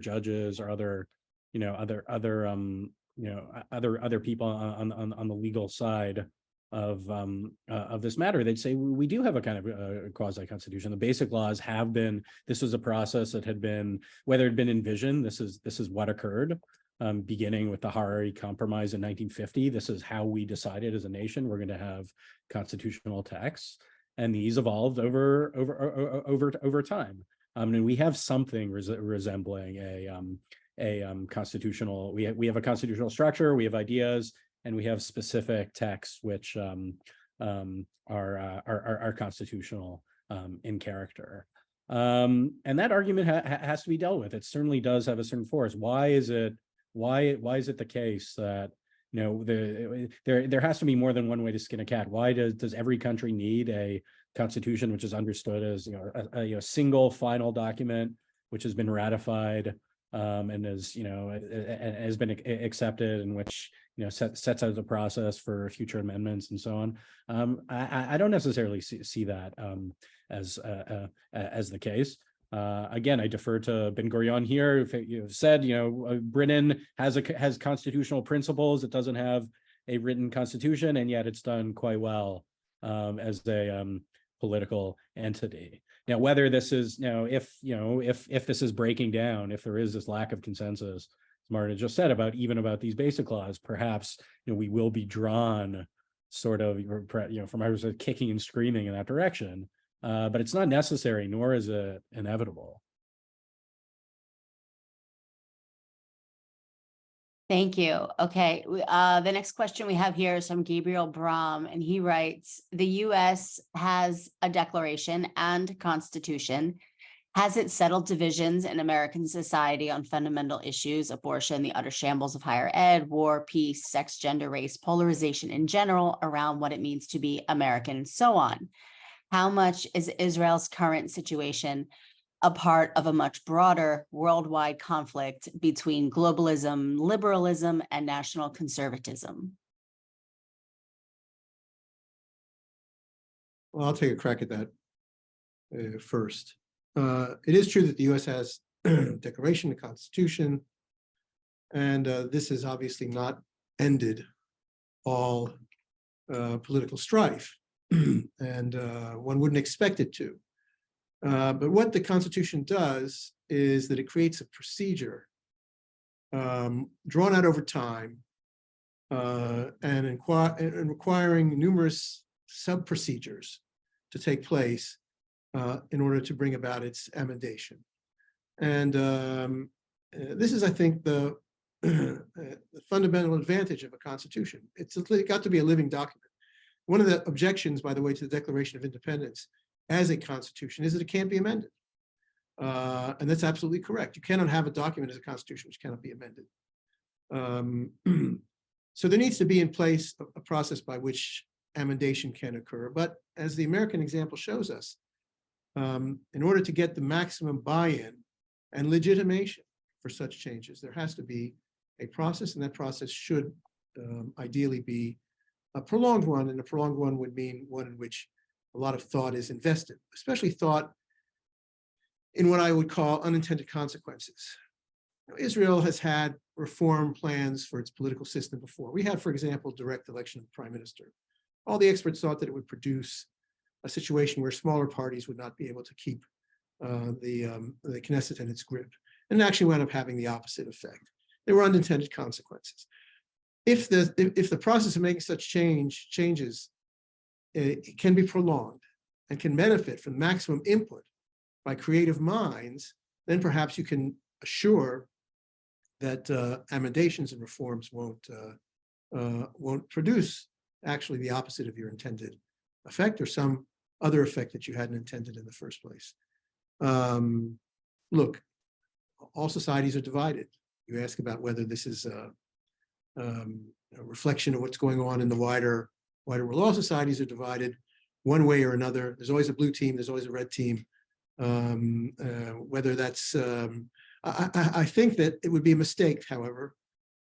judges or other people on the legal side of this matter, they'd say we do have a kind of a quasi-constitution. The basic laws have been. This was a process that had been, whether it had been envisioned. This is what occurred, beginning with the Harari Compromise in 1950. This is how we decided as a nation we're going to have constitutional texts, and these evolved over time. And we have something resembling a constitutional. We have a constitutional structure. We have ideas, and we have specific texts which are constitutional in character. And that argument has to be dealt with. It certainly does have a certain force. Why is it the case that there has to be more than one way to skin a cat? Why does every country need a constitution which is understood as a single final document which has been ratified and has been accepted, and which sets out the process for future amendments and so on? I don't necessarily see that as the case. Again, I defer to Ben Gurion here. If you've said, Britain has constitutional principles, it doesn't have a written constitution, and yet it's done quite well as a political entity. Now, whether this is if this is breaking down, if there is this lack of consensus, as Martin just said about these basic laws, perhaps we will be drawn sort of from I was kicking and screaming in that direction. But it's not necessary, nor is it inevitable. Thank you. Okay. The next question we have here is from Gabriel Brom, and he writes, the U.S. has a declaration and constitution. Has it settled divisions in American society on fundamental issues, abortion, the utter shambles of higher ed, war, peace, sex, gender, race, polarization in general, around what it means to be American, and so on? How much is Israel's current situation a part of a much broader worldwide conflict between globalism, liberalism, and national conservatism? Well, I'll take a crack at that first. It is true that the U.S. has a declaration, a constitution, and this has obviously not ended all political strife. And one wouldn't expect it to. But what the Constitution does is that it creates a procedure drawn out over time and requiring numerous sub-procedures to take place in order to bring about its amendation. And this is, I think, the fundamental advantage of a Constitution. It's got to be a living document. One of the objections, by the way, to the Declaration of Independence as a constitution is that it can't be amended. And that's absolutely correct. You cannot have a document as a constitution which cannot be amended. So there needs to be in place a process by which amendation can occur. But as the American example shows us, in order to get the maximum buy-in and legitimation for such changes, there has to be a process, and that process should ideally be a prolonged one, and a prolonged one would mean one in which a lot of thought is invested, especially thought in what I would call unintended consequences. Now, Israel has had reform plans for its political system before. We had, for example, direct election of the prime minister. All the experts thought that it would produce a situation where smaller parties would not be able to keep the Knesset in its grip, and it actually wound up having the opposite effect. There were unintended consequences. If the process of making such changes it can be prolonged and can benefit from maximum input by creative minds, then perhaps you can assure that amendations and reforms won't produce actually the opposite of your intended effect, or some other effect that you hadn't intended in the first place. Look, all societies are divided. You ask about whether this is a reflection of what's going on in the wider world. All societies are divided one way or another. There's always a blue team, there's always a red team. Whether that's, I think that it would be a mistake, however,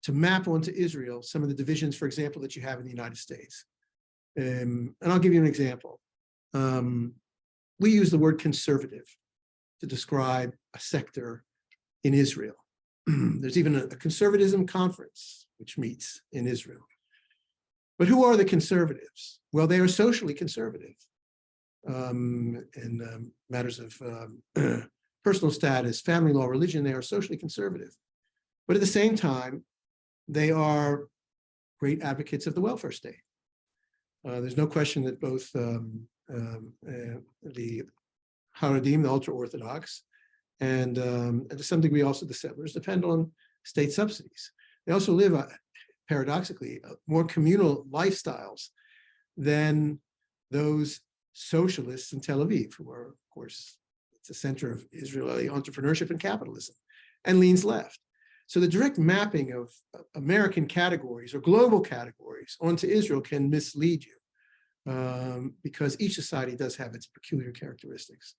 to map onto Israel some of the divisions, for example, that you have in the United States. And I'll give you an example. We use the word conservative to describe a sector in Israel. There's even a conservatism conference which meets in Israel. But who are the conservatives? Well, they are socially conservative in matters of personal status, family law, religion. They are socially conservative. But at the same time, they are great advocates of the welfare state. There's no question that both the Haredim, the ultra-Orthodox, and to some degree also the settlers depend on state subsidies. They also live, paradoxically, more communal lifestyles than those socialists in Tel Aviv, who are, of course, it's the center of Israeli entrepreneurship and capitalism, and leans left. So the direct mapping of American categories or global categories onto Israel can mislead you because each society does have its peculiar characteristics.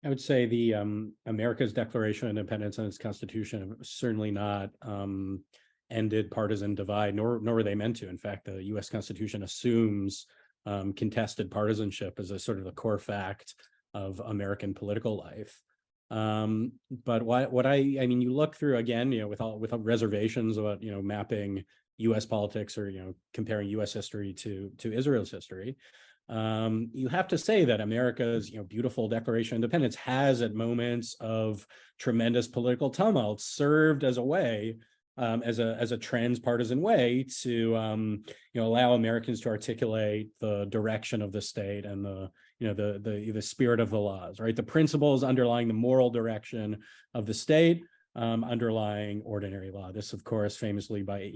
I would say the America's Declaration of Independence and its Constitution have certainly not ended partisan divide, nor were they meant to. In fact, the U.S. Constitution assumes contested partisanship as a sort of the core fact of American political life. But what I mean, you look through again, without reservations about mapping U.S. politics or comparing U.S. history to Israel's history. You have to say that America's beautiful Declaration of Independence has at moments of tremendous political tumult served as a way, as a transpartisan way to allow Americans to articulate the direction of the state and the spirit of the laws, right? The principles underlying the moral direction of the state, underlying ordinary law. This, of course, famously by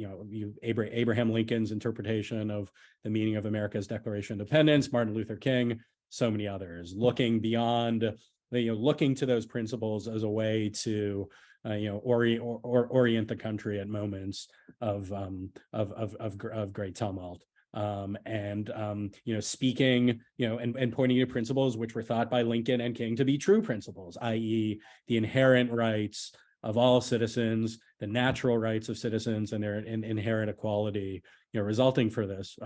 Abraham Lincoln's interpretation of the meaning of America's Declaration of Independence, Martin Luther King, so many others, looking beyond, looking to those principles as a way to orient the country at moments of great tumult. Speaking, and pointing to principles which were thought by Lincoln and King to be true principles, i.e. the inherent rights of all citizens, the natural rights of citizens, and their inherent equality, resulting for this,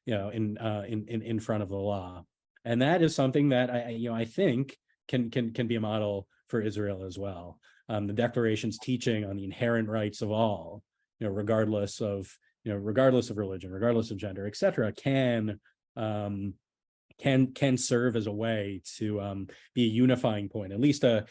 in front of the law. And that is something that I think can be a model for Israel as well. The Declaration's teaching on the inherent rights of all, regardless of religion, regardless of gender, et cetera, can serve as a way to be a unifying point, at least a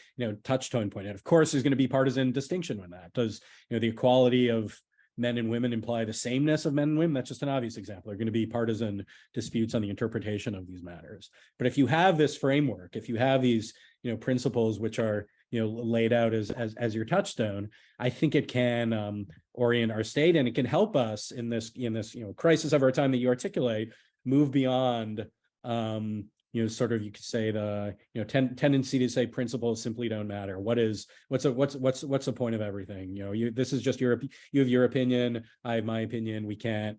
touchstone point. And of course, there's going to be partisan distinction with that. Does the equality of men and women imply the sameness of men and women? That's just an obvious example. There are going to be partisan disputes on the interpretation of these matters. But if you have this framework, if you have these principles which are laid out as your touchstone, I think it can orient our state, and it can help us in this crisis of our time that you articulate, move beyond sort of, you could say tendency to say principles simply don't matter. What's the point of everything? This is just you have your opinion, I have my opinion. We can't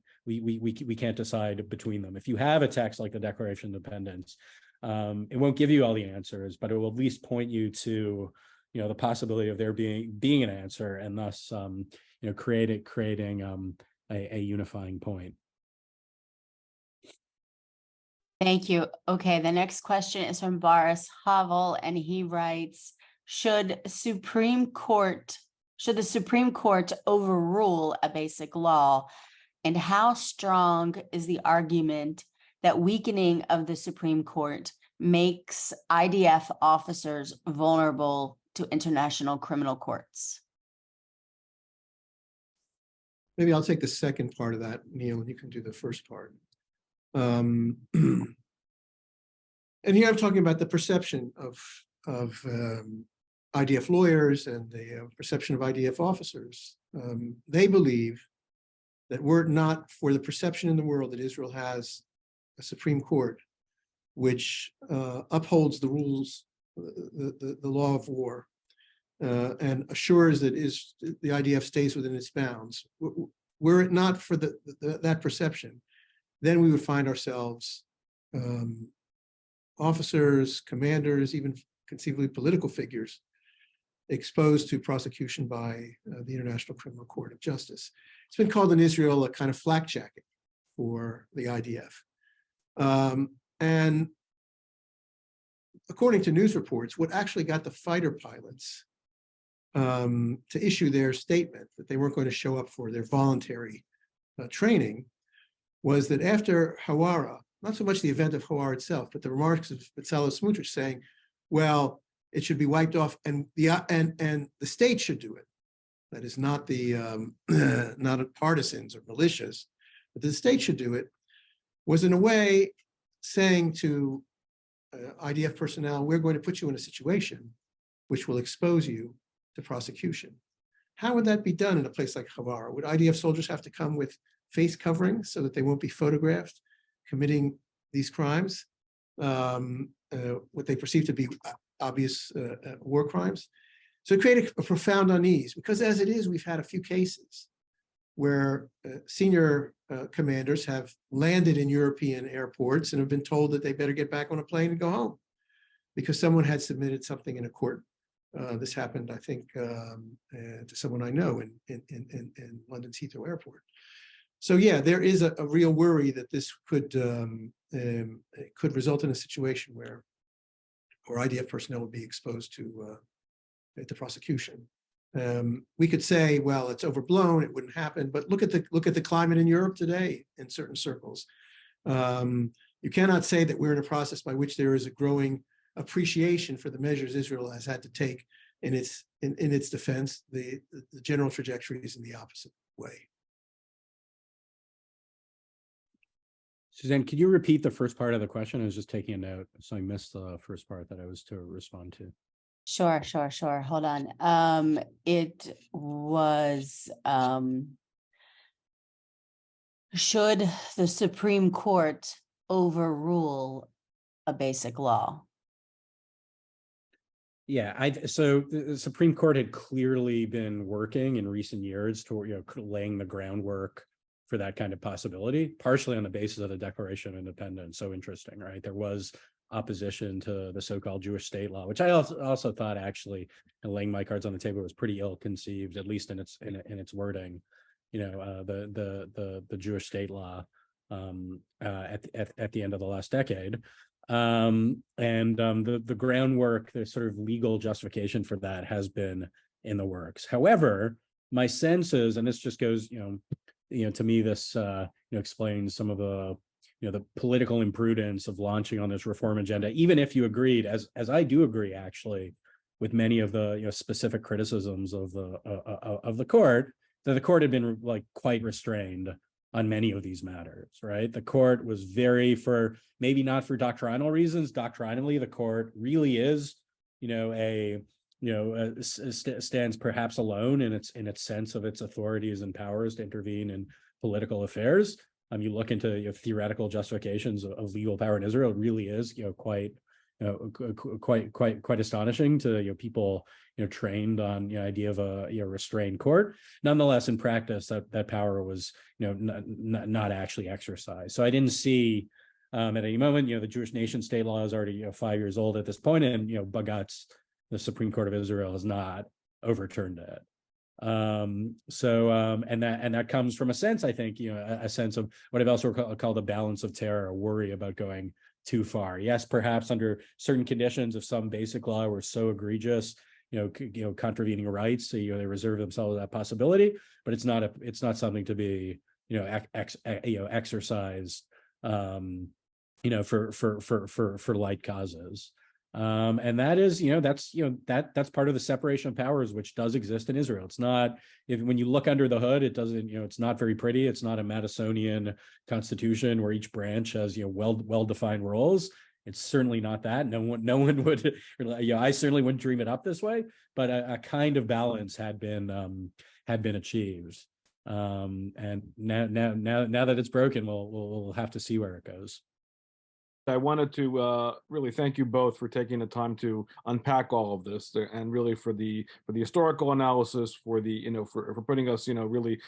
decide between them. If you have a text like the Declaration of Independence, it won't give you all the answers, but it will at least point you to the possibility of there being an answer, and thus creating a unifying point. Thank you. Okay, the next question is from Boris Havel, and he writes, should the Supreme Court overrule a basic law? And how strong is the argument that weakening of the Supreme Court makes IDF officers vulnerable to international criminal courts? Maybe I'll take the second part of that, Neil, and you can do the first part. And here I'm talking about the perception of IDF lawyers and the perception of IDF officers. They believe that were it not for the perception in the world that Israel has a Supreme Court which upholds the rules, the law of war, and assures that the IDF stays within its bounds. Were it not for that perception, then we would find ourselves officers, commanders, even conceivably political figures exposed to prosecution by the International Criminal Court of Justice. It's been called in Israel a kind of flak jacket for the IDF. And according to news reports, what actually got the fighter pilots to issue their statement that they weren't going to show up for their voluntary training was that after Hawara, not so much the event of Hawara itself, but the remarks of Bezalel Smotrich saying, well, it should be wiped off, and the state should do it. That is not the not partisans or militias, but the state should do it, was in a way saying to IDF personnel, we're going to put you in a situation which will expose you to prosecution. How would that be done in a place like Hawara? Would IDF soldiers have to come with face coverings so that they won't be photographed committing these crimes, what they perceive to be obvious war crimes? So it created a profound unease, because as it is, we've had a few cases where senior commanders have landed in European airports and have been told that they better get back on a plane and go home because someone had submitted something in a court. This happened, I think, to someone I know in London's Heathrow Airport. So yeah, there is a real worry that this could result in a situation where IDF personnel would be exposed to prosecution. We could say, well, it's overblown, it wouldn't happen, but look at the climate in Europe today in certain circles. You cannot say that we're in a process by which there is a growing appreciation for the measures Israel has had to take in its defense. The general trajectory is in the opposite way. Suzanne, could you repeat the first part of the question? I was just taking a note, so I missed the first part that I was to respond to. Sure. Hold on. It was, should the Supreme Court overrule a basic law? Yeah, so the Supreme Court had clearly been working in recent years toward laying the groundwork for that kind of possibility, partially on the basis of the Declaration of Independence. So interesting, right? There was opposition to the so-called Jewish state law, which I also thought actually, and laying my cards on the table, was pretty ill-conceived, at least in its wording. The Jewish state law at the end of the last decade, the groundwork, the sort of legal justification for that has been in the works. However, my sense is, and this just goes, to me, this explains some of the the political imprudence of launching on this reform agenda, even if you agreed, as I do agree actually, with many of the specific criticisms of the court, that the court had been quite restrained on many of these matters, right? The court was very, for maybe not for doctrinal reasons, doctrinally the court really is, stands perhaps alone in its sense of its authorities and powers to intervene in political affairs. You look into theoretical justifications of legal power in Israel, it really is quite quite astonishing to people trained on the idea of a restrained court. Nonetheless, in practice, that power was not actually exercised. So I didn't see at any moment the Jewish nation state law is already 5 years old at this point, and Bagatz, the Supreme Court of Israel, has not overturned it. And that comes from a sense, I think, a sense of what I've also called a balance of terror, a worry about going too far. Yes, perhaps under certain conditions, if some basic law were so egregious, contravening rights, so, they reserve themselves that possibility, but it's not something to be, exercised, for light causes. And that is, that's part of the separation of powers, which does exist in Israel. It's not, when you look under the hood, it doesn't, it's not very pretty. It's not a Madisonian constitution where each branch has, well-defined roles. It's certainly not that. No one would, I certainly wouldn't dream it up this way, but a kind of balance had been achieved. And now that it's broken, we'll have to see where it goes. I wanted to really thank you both for taking the time to unpack all of this, and really for the historical analysis, for the for putting us really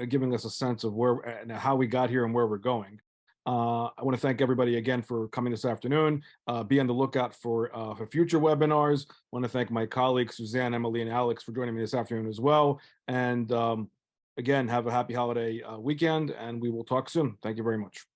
giving us a sense of where and how we got here and where we're going. I want to thank everybody again for coming this afternoon. Be on the lookout for future webinars. I want to thank my colleagues Suzanne, Emily, and Alex for joining me this afternoon as well. And again, have a happy holiday weekend, and we will talk soon. Thank you very much.